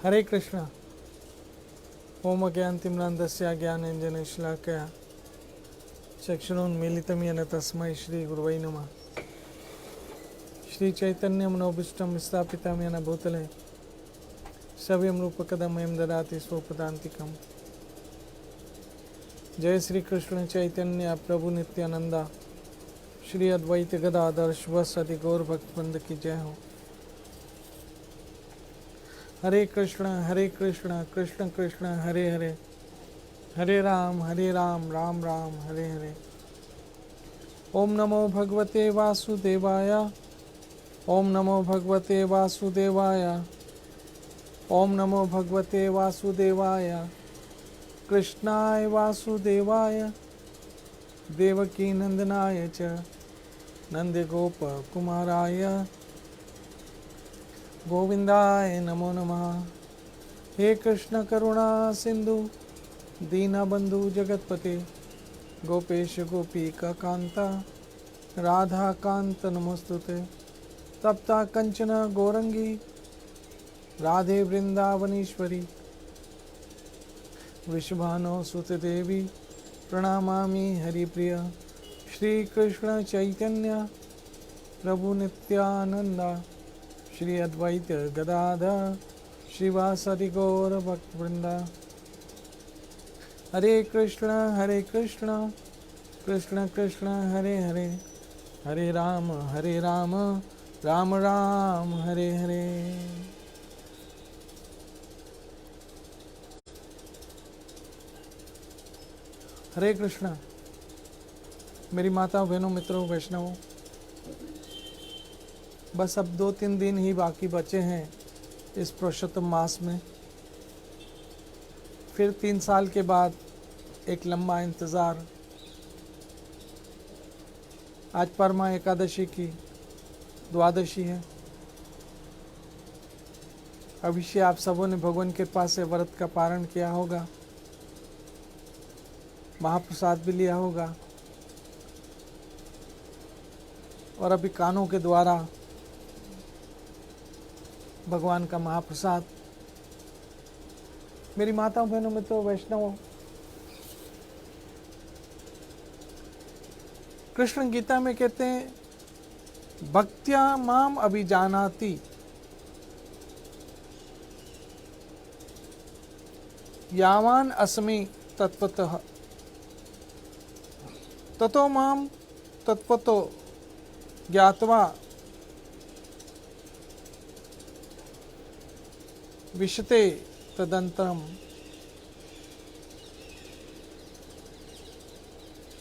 हरे कृष्णा। ओम ज्ञानतिम्रान्धस्य ज्ञानेञ्जनशलाकया चक्षुरुन्मीलितं येन तस्मै श्रीगुरवे नमः। श्रीचैतन्यमनोभीष्टं स्थापितं येन भूतले सव्यं रूपकदा मह्यं ददाति स्वपदान्तिकम्। जय श्री कृष्ण चैतन्य प्रभु नित्यानंदा श्री अद्वैत गदाधर शिवसदि गौर भक्तवृंद की जय हो। हरे कृष्ण कृष्ण कृष्ण हरे हरे, हरे राम राम राम हरे हरे। ओम नमो भगवते वासुदेवाय, ओम नमो भगवते वासुदेवाय, ओम नमो भगवते वासुदेवाय। कृष्णाय वासुदेवाय देवकी नंदनाय च नंदगोप कुमाराय गोविंदाय नमो नमः। हे कृष्ण करुणा सिंधु दीनबंधु जगतपते गोपेश गोपीका कांता राधा कांत नमोस्तुते। तप्ता कंचन गौरंगी राधे वृंदावनीश्वरी वृषभानो सुत देवी प्रणामामि हरिप्रिय। श्री कृष्ण चैतन्य प्रभु नित्यानंदा श्री अद्वैत गदाधर श्रीवासदि गौर भक्तवृंदा। हरे कृष्ण कृष्ण कृष्ण हरे हरे, हरे राम राम राम हरे हरे। हरे कृष्णा। मेरी माताओं बहनों मित्रों वैष्णवों, बस अब 2-3 दिन ही बाकी बचे हैं इस पुरुषोत्तम मास में। फिर 3 साल के बाद एक लंबा इंतज़ार। आज परमा एकादशी की द्वादशी है। अभिषेक आप सबों ने भगवान के कृपा से व्रत का पारण किया होगा, महाप्रसाद भी लिया होगा और अभी कानों के द्वारा भगवान का महाप्रसाद। मेरी माताओं बहनों मित्रों वैष्णवों, कृष्ण गीता में कहते हैं भक्त्या माम अभिजानाति यावान अस्मि तत्वतः ततो माम तत्वतो ज्ञात्वा विशते तदंतरम।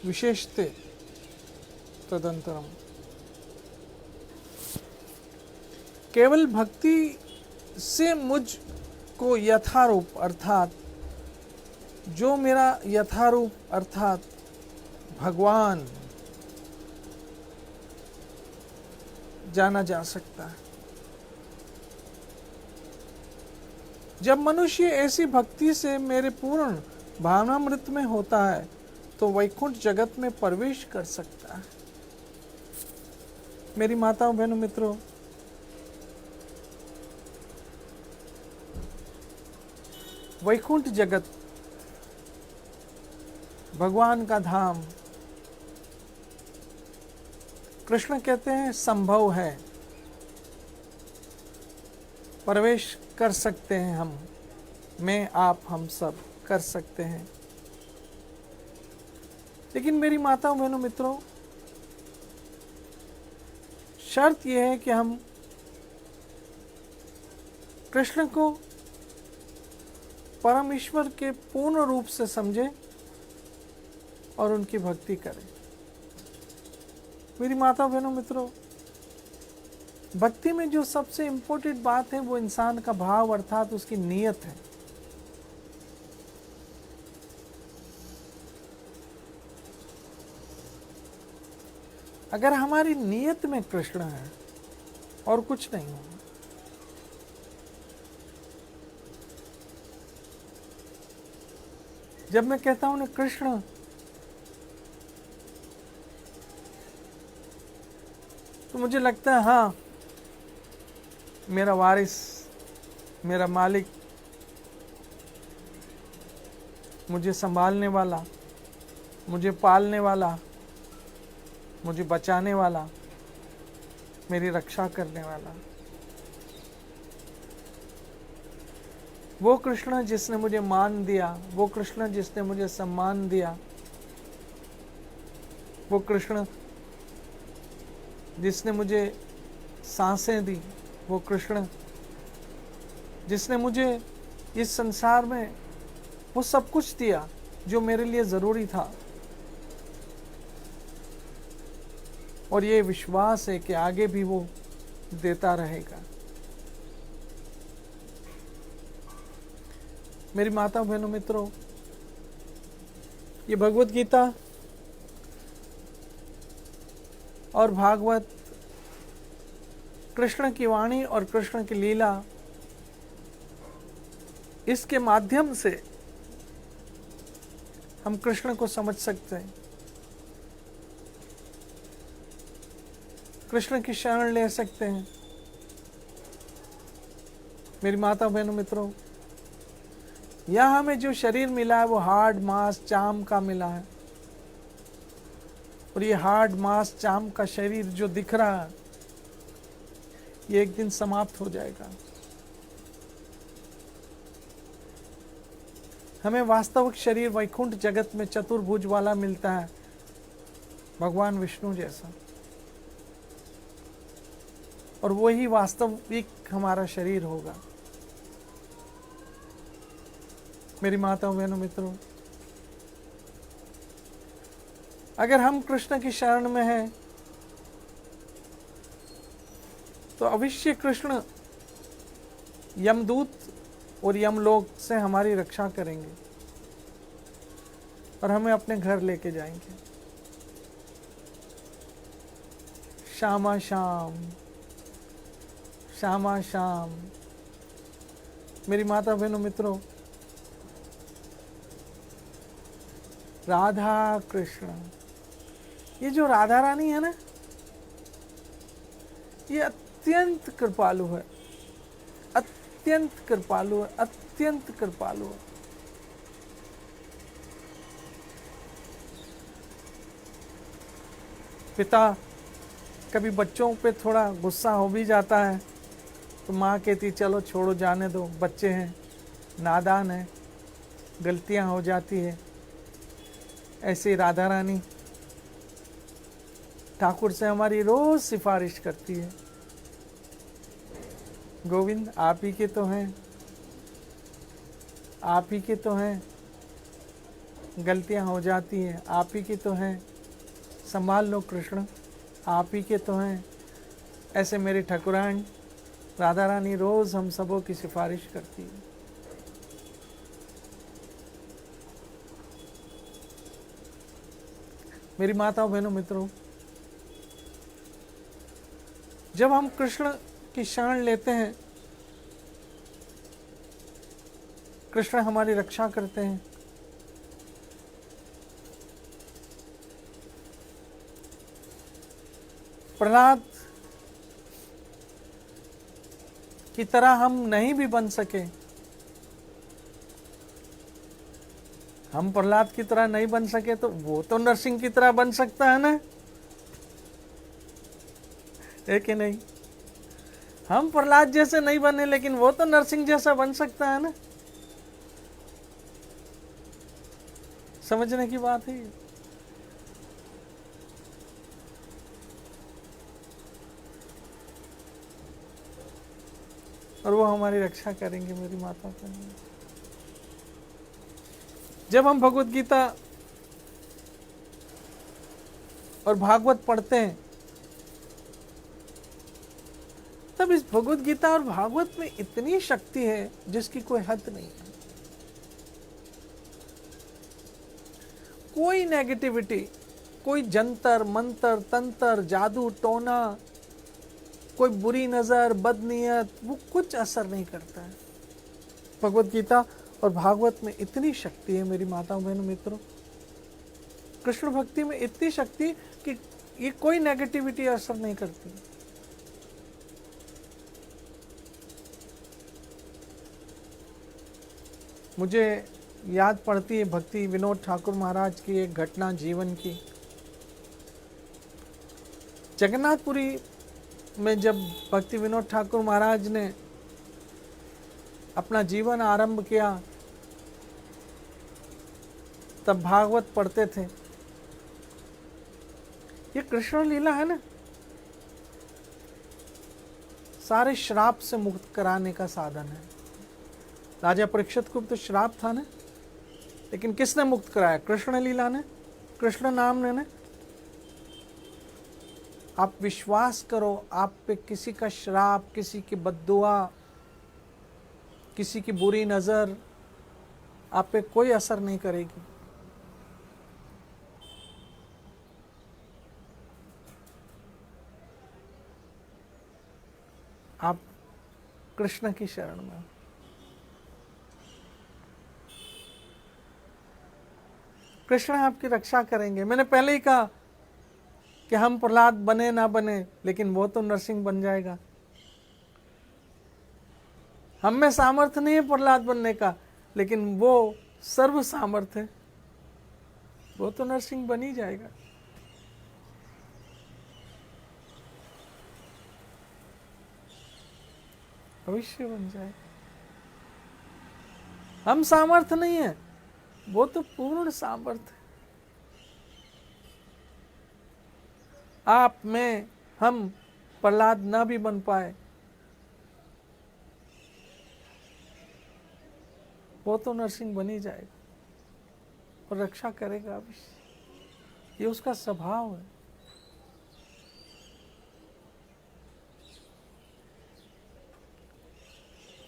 विशेषते तदंतरम। केवल भक्ति से मुझ को यथारूप अर्थात जो मेरा यथारूप अर्थात भगवान जाना जा सकता है। जब मनुष्य ऐसी भक्ति से मेरे पूर्ण भावनामृत में होता है तो वैकुंठ जगत में प्रवेश कर सकता है। मेरी माताओं बहनों मित्रों, वैकुंठ जगत भगवान का धाम, कृष्ण कहते हैं संभव है, प्रवेश कर सकते हैं हम, मैं आप हम सब कर सकते हैं। लेकिन मेरी माताओं बहनों मित्रों, शर्त यह है कि हम कृष्ण को परम ईश्वर के पूर्ण रूप से समझें और उनकी भक्ति करें। मेरी माता बहनों मित्रों, भक्ति में जो सबसे इम्पोर्टेंट बात है वो इंसान का भाव अर्थात उसकी नीयत है। अगर हमारी नीयत में कृष्ण है और कुछ नहीं हो, जब मैं कहता हूं ना कृष्ण, तो मुझे लगता है हाँ, मेरा वारिस, मेरा मालिक, मुझे संभालने वाला, मुझे पालने वाला, मुझे बचाने वाला, मेरी रक्षा करने वाला, वो कृष्ण जिसने मुझे मान दिया, वो कृष्ण जिसने मुझे सम्मान दिया, वो कृष्ण जिसने मुझे सांसें दी, वो कृष्ण जिसने मुझे इस संसार में वो सब कुछ दिया जो मेरे लिए ज़रूरी था। और ये विश्वास है कि आगे भी वो देता रहेगा। मेरी माता बहनों मित्रों, ये भगवत गीता और भागवत कृष्ण की वाणी और कृष्ण की लीला, इसके माध्यम से हम कृष्ण को समझ सकते हैं, कृष्ण की शरण ले सकते हैं। मेरी माता बहनों मित्रों, यह हमें जो शरीर मिला है वो हार्ड मांस चाम का मिला है, और ये हार्ड मांस चाम का शरीर जो दिख रहा है ये एक दिन समाप्त हो जाएगा। हमें वास्तविक शरीर वैकुंठ जगत में चतुर्भुज वाला मिलता है, भगवान विष्णु जैसा, और वही वास्तविक हमारा शरीर होगा। मेरी माताओं बहनों मित्रों, अगर हम कृष्ण की शरण में हैं तो अवश्य कृष्ण यमदूत और यमलोक से हमारी रक्षा करेंगे और हमें अपने घर लेके जाएंगे। श्यामा श्याम, श्यामा श्याम। मेरी माता बहनों मित्रों, राधा कृष्ण, ये जो राधा रानी है ना, ये अत्यंत कृपालु है, अत्यंत कृपालु है, अत्यंत कृपालु है। पिता कभी बच्चों पे थोड़ा गुस्सा हो भी जाता है तो माँ कहती चलो छोड़ो, जाने दो, बच्चे हैं, नादान हैं, गलतियाँ हो जाती है। ऐसे ही राधा रानी ठाकुर से हमारी रोज सिफारिश करती है, गोविंद आप ही के तो हैं, आप ही के तो हैं, गलतियां हो जाती हैं, आप ही के तो हैं, संभाल लो कृष्ण, आप ही के तो हैं। ऐसे मेरी ठाकुरान राधा रानी रोज हम सबों की सिफारिश करती है। मेरी माताओं बहनों मित्रों, जब हम कृष्ण की शरण लेते हैं, कृष्ण हमारी रक्षा करते हैं। प्रहलाद की तरह हम नहीं भी बन सके, हम प्रहलाद की तरह नहीं बन सके तो वो तो नरसिंह की तरह बन सकता है ना, है कि नहीं? हम प्रहलाद जैसे नहीं बने लेकिन वो तो नरसिंह जैसा बन सकता है ना। समझने की बात है। और वो हमारी रक्षा करेंगे। मेरी माता करेंगे। जब हम भगवत गीता और भागवत पढ़ते हैं तब इस भगवत गीता और भागवत में इतनी शक्ति है जिसकी कोई हद नहीं है। कोई नेगेटिविटी, कोई जंतर मंतर तंत्र जादू टोना, कोई बुरी नजर बदनीयत, वो कुछ असर नहीं करता है। भगवत गीता और भागवत में इतनी शक्ति है मेरी माताओं बहनों मित्रों, कृष्ण भक्ति में इतनी शक्ति कि ये कोई नेगेटिविटी असर नहीं करती। मुझे याद पड़ती है भक्ति विनोद ठाकुर महाराज की एक घटना जीवन की। जगन्नाथपुरी में जब भक्ति विनोद ठाकुर महाराज ने अपना जीवन आरंभ किया, तब भागवत पढ़ते थे। ये कृष्ण लीला है ना, सारे श्राप से मुक्त कराने का साधन है। राजा परीक्षित को तो श्राप था ना, लेकिन किसने मुक्त कराया? कृष्ण लीला ने, कृष्ण नाम ने। आप विश्वास करो, आप पे किसी का श्राप, किसी की बद्दुआ, किसी की बुरी नजर आप पे कोई असर नहीं करेगी। आप कृष्ण की शरण में हो। कृष्ण आपकी रक्षा करेंगे। मैंने पहले ही कहा कि हम प्रहलाद बने ना बने, लेकिन वो तो नरसिंह बन जाएगा। हम में सामर्थ्य नहीं है प्रहलाद बनने का, लेकिन वो सर्व सामर्थ्य है, वो तो नरसिंह बन ही जाएगा। अवश्य बन जाएगा। हम सामर्थ्य नहीं है, वो तो पूर्ण सामर्थ्य। आप में हम प्रहलाद न भी बन पाए, वो तो नरसिंह बन ही जाएगा और रक्षा करेगा अवश्य। ये उसका स्वभाव है।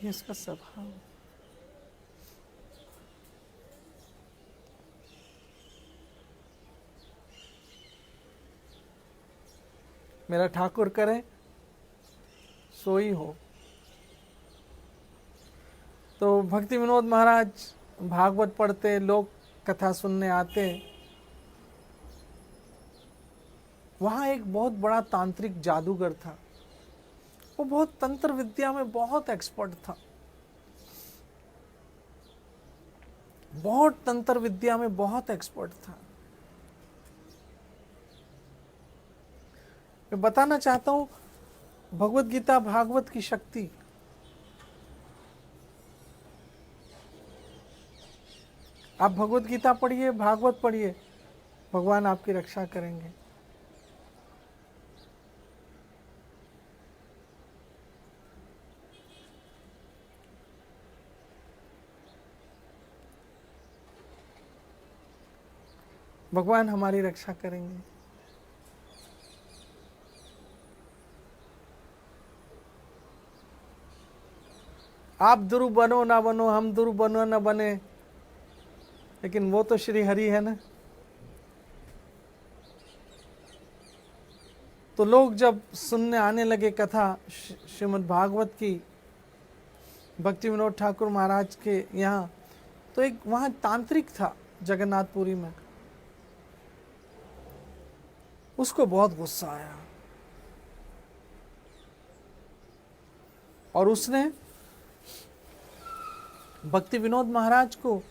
ये इसका स्वभाव है। मेरा ठाकुर करे सोई हो। तो भक्ति विनोद महाराज भागवत पढ़ते, लोग कथा सुनने आते। वहां एक बहुत बड़ा तांत्रिक जादूगर था। वो बहुत तंत्र विद्या में बहुत एक्सपर्ट था, बहुत तंत्र विद्या में बहुत एक्सपर्ट था। मैं बताना चाहता हूं भगवत गीता भागवत की शक्ति। आप भगवत गीता पढ़िए, भागवत पढ़िए, भगवान आपकी रक्षा करेंगे। भगवान हमारी रक्षा करेंगे। आप ध्रुव बनो ना बनो, हम ध्रुव बनो ना बने, लेकिन वो तो श्री हरि है ना। तो लोग जब सुनने आने लगे कथा श्रीमद् भागवत की भक्ति विनोद ठाकुर महाराज के यहाँ, तो एक वहाँ तांत्रिक था जगन्नाथपुरी में, उसको बहुत गुस्सा आया और उसने भक्ति विनोद महाराज को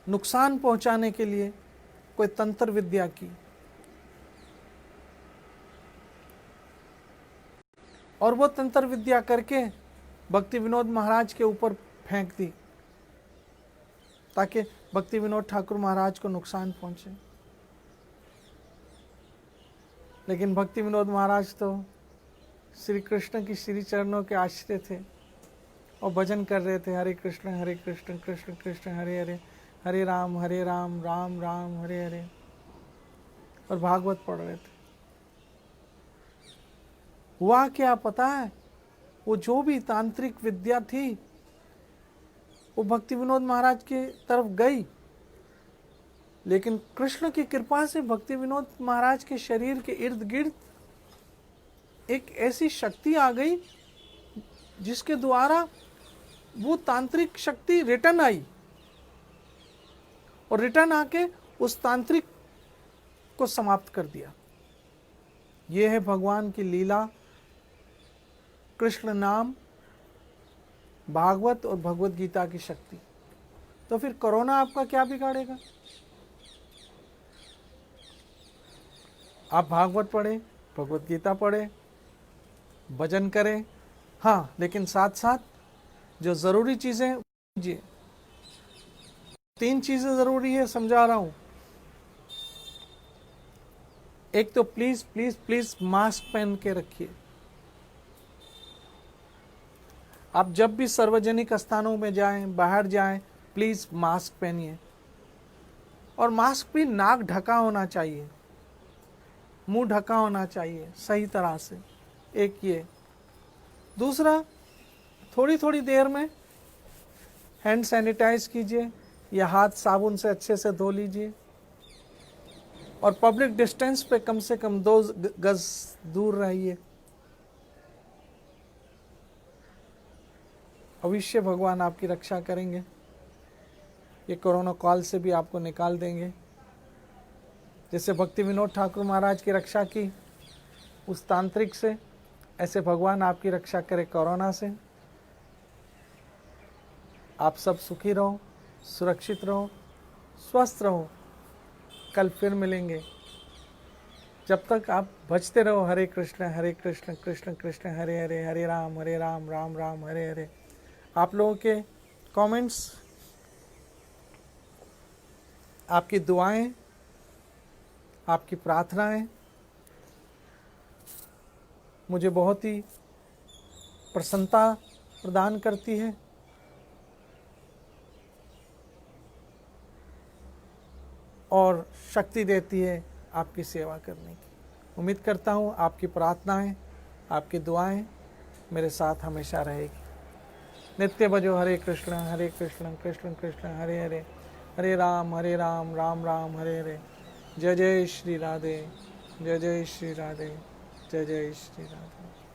नुकसान पहुंचाने के लिए कोई तंत्र विद्या की और वो तंत्र विद्या करके भक्ति विनोद महाराज के ऊपर फेंक दी ताकि भक्ति विनोद ठाकुर महाराज को नुकसान पहुंचे। लेकिन भक्ति विनोद महाराज तो श्री कृष्ण की श्री चरणों के आश्रय थे और भजन कर रहे थे, हरे कृष्ण कृष्ण कृष्ण हरे हरे, हरे राम राम राम हरे हरे, और भागवत पढ़ रहे थे। हुआ क्या पता है? वो जो भी तांत्रिक विद्या थी वो भक्ति विनोद महाराज की तरफ गई, लेकिन कृष्ण की कृपा से भक्ति विनोद महाराज के शरीर के इर्द गिर्द एक ऐसी शक्ति आ गई जिसके द्वारा वो तांत्रिक शक्ति रिटर्न आई और रिटर्न आके उस तांत्रिक को समाप्त कर दिया। ये है भगवान की लीला, कृष्ण नाम, भागवत और भगवत गीता की शक्ति। तो फिर कोरोना आपका क्या बिगाड़ेगा? आप भागवत पढ़े, भगवत गीता पढ़े, भजन करें, हाँ, लेकिन साथ साथ जो ज़रूरी चीज़ें कीजिए। 3 चीज़ें ज़रूरी है, समझा रहा हूँ। एक तो प्लीज़ प्लीज़ प्लीज़ मास्क पहन के रखिए। आप जब भी सार्वजनिक स्थानों में जाएं, बाहर जाएं, प्लीज़ मास्क पहनिए। और मास्क भी नाक ढका होना चाहिए, मुंह ढका होना चाहिए सही तरह से। एक ये। दूसरा, थोड़ी थोड़ी देर में हैंड सैनिटाइज कीजिए या हाथ साबुन से अच्छे से धो लीजिए। और पब्लिक डिस्टेंस पे कम से कम 2 गज दूर रहिए। अवश्य भगवान आपकी रक्षा करेंगे। ये कोरोना काल से भी आपको निकाल देंगे। जैसे भक्ति विनोद ठाकुर महाराज की रक्षा की उस तांत्रिक से, ऐसे भगवान आपकी रक्षा करे कोरोना से। आप सब सुखी रहो, सुरक्षित रहो, स्वस्थ रहो। कल फिर मिलेंगे। जब तक आप भजते रहो हरे कृष्ण कृष्ण कृष्ण हरे हरे, हरे राम राम राम हरे हरे। आप लोगों के कमेंट्स, आपकी दुआएं, आपकी प्रार्थनाएं मुझे बहुत ही प्रसन्नता प्रदान करती है। और शक्ति देती है आपकी सेवा करने की। उम्मीद करता हूँ आपकी प्रार्थनाएं, आपकी दुआएं मेरे साथ हमेशा रहेगी। नित्य भजो हरे कृष्ण कृष्ण कृष्ण हरे हरे, हरे राम राम राम हरे हरे। जय जय श्री राधे, जय जय श्री राधे, जय जय श्री राधे।